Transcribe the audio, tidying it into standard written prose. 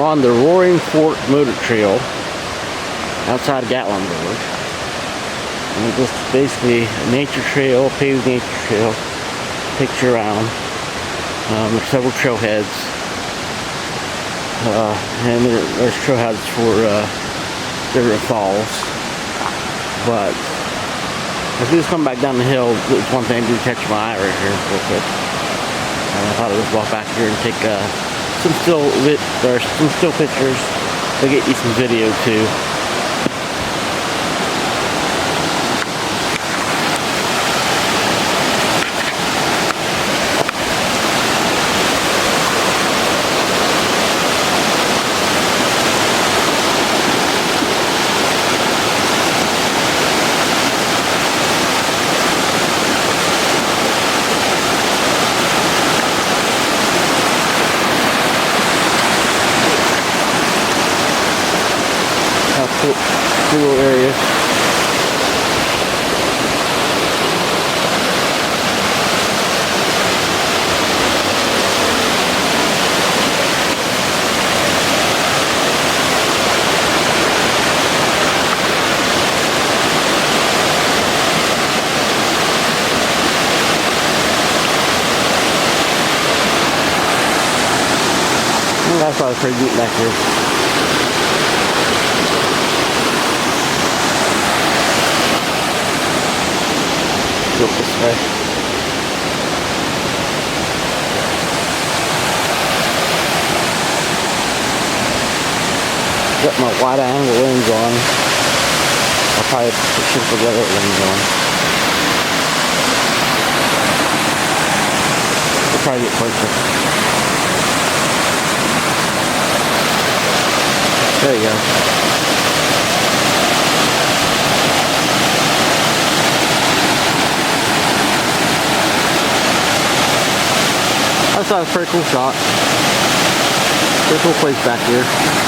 We're on the Roaring Fork Motor Trail outside of Galtinburg. And this is basically a nature trail, paved nature trail. Takes you around. There's several trailheads. And there's trailheads for river falls. But as we just come back down the hill, there's one thing that did catch my eye right here real quick. And I thought I'd just walk back here and take some still pictures to get you some video too. Cool little area. That's probably pretty deep back here. Go this way. Got my wide angle lens on. I'll probably should put the other lens on. We'll probably get closer. There you go. I thought it was a pretty cool shot. Pretty cool place back here.